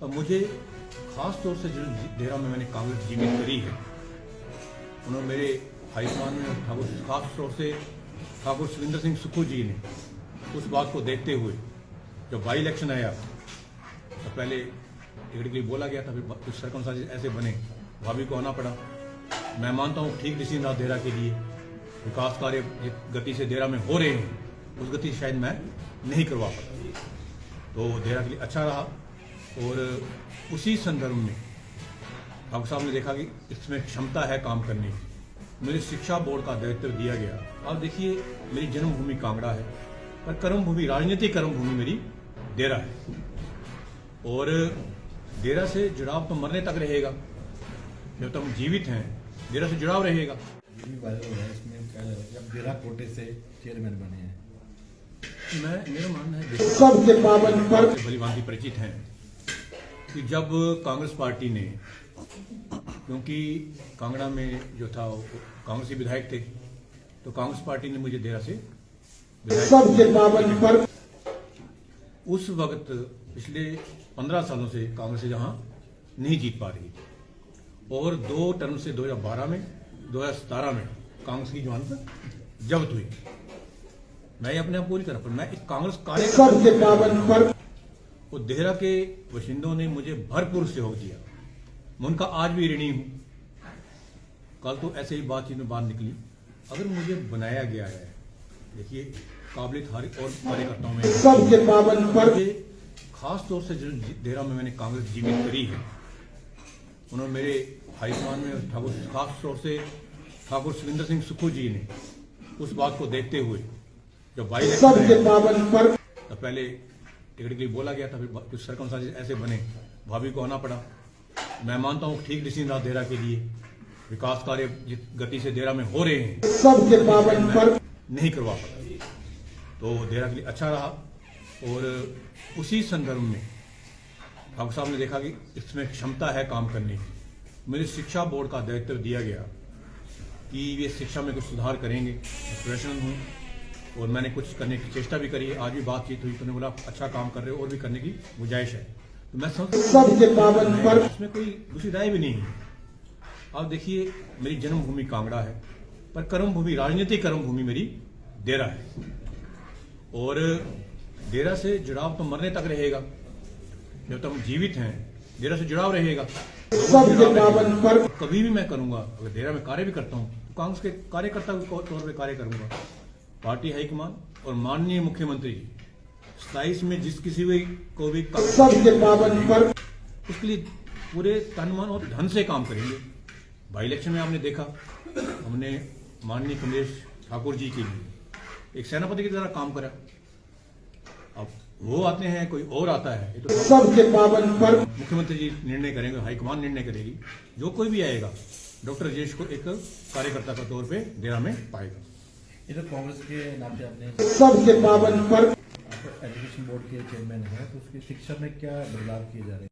अब मुझे खास तौर से जो डेरा में मैंने कांग्रेस जीवित करी है, उन्होंने मेरे हाईकमान में खास तौर से ठाकुर सुखविंदर सिंह सुक्खू जी ने उस बात को देखते हुए जब बाई इलेक्शन आया तो पहले टिकट के लिए बोला गया था, फिर कुछ सर्कमस्टेंसेस ऐसे बने, भाभी को आना पड़ा। मैं मानता हूँ ठीक डिसीजन रहा डेरा के लिए। विकास कार्य जिस गति से डेरा में हो रहे हैं उस गति से शायद मैं नहीं करवा पाता, तो डेरा के लिए अच्छा रहा। और उसी संदर्भ में ठाकुर साहब ने देखा कि इसमें क्षमता है काम करने की, मुझे शिक्षा बोर्ड का दायित्व दिया गया। अब देखिए, मेरी जन्मभूमि कांगड़ा है, पर कर्मभूमि, राजनीतिक कर्मभूमि मेरी डेरा है। और डेरा से जुड़ाव तो मरने तक रहेगा, जब तक हम जीवित हैं डेरा से जुड़ाव रहेगा। ये भी वायरल हो रहा है, इसमें क्या है कि अब डेरा कोटे से चेयरमैन बने हैं। मेरा मानना है सबसे पावन पर भलीभांति परिचित हैं कि जब कांग्रेस पार्टी ने, क्योंकि कांगड़ा में जो था कांग्रेसी विधायक थे, तो कांग्रेस पार्टी ने मुझे डेरा से सबसे पावन पर उस वक्त पिछले 15 सालों से कांग्रेस जहां नहीं जीत पा रही थी, और 2 टर्म से 2012 में 2017 में कांग्रेस की जमानत जब्त हुई। मैं अपने आप को नहीं कर रहा, पर मैं एक कांग्रेस कार्यकर्ता और देहरा के बाशिंदों ने मुझे भरपूर सहयोग दिया, मैं उनका आज भी ऋणी हूं। कल तो ऐसे ही बातचीत में बात निकली, अगर मुझे बनाया गया है, देखिए काबिलियत हर और कार्यकर्ताओं में सबसे पावन पर खास तौर से जो डेरा में मैंने कांग्रेस जीवित करी है, उन्होंने मेरे हाईकमान में खास तौर से ठाकुर सुखविंदर सिंह सुक्खू जी ने उस बात को देखते हुए जब बाई इलेक्शन आया तो पहले टिकट के लिए बोला गया था, फिर कुछ सर्कमस्टेंसेस ऐसे बने, भाभी को आना पड़ा। मैं मानता हूँ ठीक डिसीजन रहा डेरा के लिए। विकास कार्य जिस गति से डेरा में हो रहे हैं मैं नहीं करवा पाता, तो डेरा के लिए अच्छा रहा। और उसी संदर्भ में ठाकुर साहब ने देखा कि इसमें क्षमता है काम करने की, मुझे शिक्षा बोर्ड का दायित्व दिया गया कि वे शिक्षा में कुछ सुधार करेंगे। प्रोफेशनल हूँ और मैंने कुछ करने की चेष्टा भी करी है। आज भी बातचीत हुई तो उन्होंने बोला अच्छा काम कर रहे हो और भी करने की गुंजाइश है, तो मैं समझता हूँ इसमें कोई दूसरी राय भी नहीं है। अब देखिए, मेरी जन्मभूमि कांगड़ा है, पर कर्मभूमि, राजनीतिक कर्मभूमि मेरी डेरा है। और डेरा से जुड़ाव तो मरने तक रहेगा, जब तक हम जीवित हैं डेरा से जुड़ाव रहेगा। कभी भी मैं करूंगा, अगर डेरा में कार्य भी करता हूं तो कांग्रेस के कार्यकर्ता के तौर पर कार्य करूंगा। पार्टी हाईकमान और माननीय मुख्यमंत्री 27 में जिस किसी भी को भी उसके लिए पूरे तन मन और धन से काम करेंगे। बाई इलेक्शन में आपने देखा, हमने माननीय कमलेश ठाकुर जी के लिए एक सेनापति की तरह काम करा। अब वो आते हैं, कोई और आता है, ये तो सबसे पावन पर मुख्यमंत्री जी निर्णय करेंगे, हाईकमान निर्णय करेगी। जो कोई भी आएगा डॉक्टर राजेश को एक कार्यकर्ता के तौर पे डेरा में पाएगा। ये तो कांग्रेस के नाते आपने सबसे पावन पर एजुकेशन बोर्ड के चेयरमैन है, तो उसकी शिक्षा में क्या बदलाव किए जा रहे हैं?